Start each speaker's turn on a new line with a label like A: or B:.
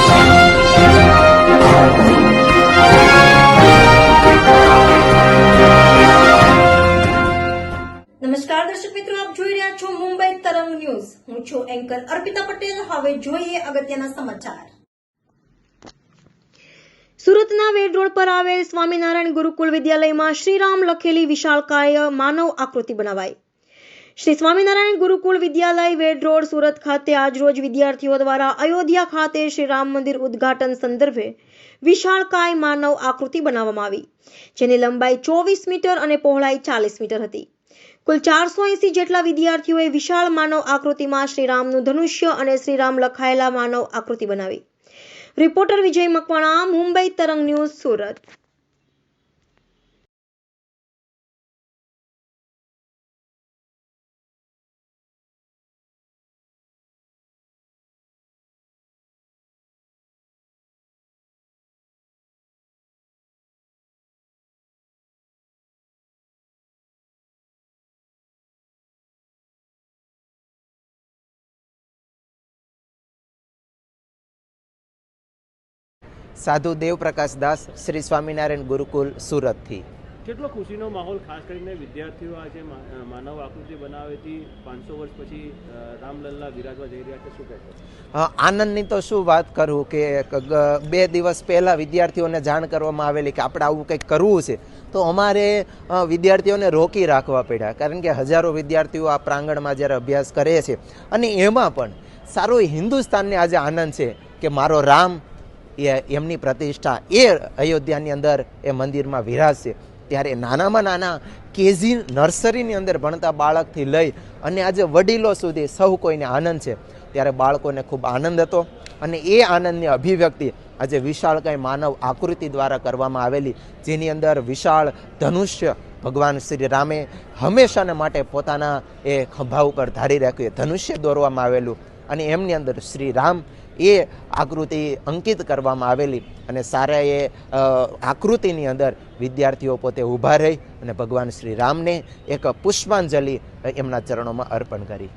A: નમસ્કાર દર્શક મિત્રો, આપ જોઈ રહ્યા છો મુંબઈ તરંગ ન્યૂઝ. હું છું એન્કર અર્પિતા પટેલ. હવે જોઈએ અગત્યના સમાચાર. સુરતના વેડ રોડ પર આવેલ સ્વામિનારાયણ ગુરુકુળ વિદ્યાલયમાં શ્રીરામ લખેલી વિશાળકાય માનવ આકૃતિ બનાવાઈ. શ્રી સ્વામિનારાયણ ગુરુકુળ વિદ્યાલય વેડ રોડ સુરત ખાતે આજરોજ વિદ્યાર્થીઓ દ્વારા અયોધ્યા ખાતે શ્રી રામ મંદિર ઉદ્ઘાટન સંદર્ભે વિશાળકાય માનવ આકૃતિ બનાવવામાં આવી, જેની લંબાઈ 24 મીટર અને પહોળાઈ 40 મીટર હતી. કુલ 480 જેટલા વિદ્યાર્થીઓએ વિશાળ માનવ આકૃતિમાં શ્રીરામનું ધનુષ્ય અને શ્રીરામ લખાયેલા માનવ આકૃતિ બનાવી. રિપોર્ટર વિજય મકવાણા, મુંબઈ તરંગ ન્યૂઝ, સુરત.
B: સાધુ દેવપ્રકાશ દાસ, શ્રી સ્વામિનારાયણ ગુરુકુલ, સુરતથી.
C: કેટલો ખુશીનો માહોલ, ખાસ કરીને વિદ્યાર્થીઓ આજે માનવ આકૃતિ બનાવેથી 500 વર્ષ પછી રામલલ્લા વિરાજવા જઈ રહ્યા છે, શું કહેશો?
B: આનંદની તો શું વાત કરું કે 2 દિવસ પહેલાં વિદ્યાર્થીઓને જાણ કરવામાં આવેલી કે આપણે આવું કંઈક કરવું છે, તો અમારે વિદ્યાર્થીઓને રોકી રાખવા પડ્યા, કારણ કે હજારો વિદ્યાર્થીઓ આ પ્રાંગણમાં જ્યારે અભ્યાસ કરે છે અને એમાં પણ સારો હિન્દુસ્તાનને આજે આનંદ છે કે મારો રામ એમની પ્રતિષ્ઠા એ અયોધ્યાની અંદર એ મંદિરમાં વિરાજશે. ત્યારે નાનામાં નાના કેજી નર્સરીની અંદર ભણતા બાળકથી લઈ અને આજે વડીલો સુધી સૌ કોઈને આનંદ છે. ત્યારે બાળકોને ખૂબ આનંદ હતો અને એ આનંદની અભિવ્યક્તિ આજે વિશાળકાય માનવ આકૃતિ દ્વારા કરવામાં આવેલી, જેની અંદર વિશાળ ધનુષ્ય ભગવાન શ્રી રામે હંમેશાને માટે પોતાના એ ખભા ઉપર ધારી રાખ્યું ધનુષ્ય દોરવામાં આવેલું અને એમની અંદર શ્રી રામ એ આકૃતિ અંકિત કરવામાં આવેલી અને સારા એ આકૃતિની અંદર વિદ્યાર્થીઓ પોતે ઊભા રહી અને ભગવાન શ્રી રામને એક પુષ્પાંજલિ એમના ચરણોમાં અર્પણ કરી.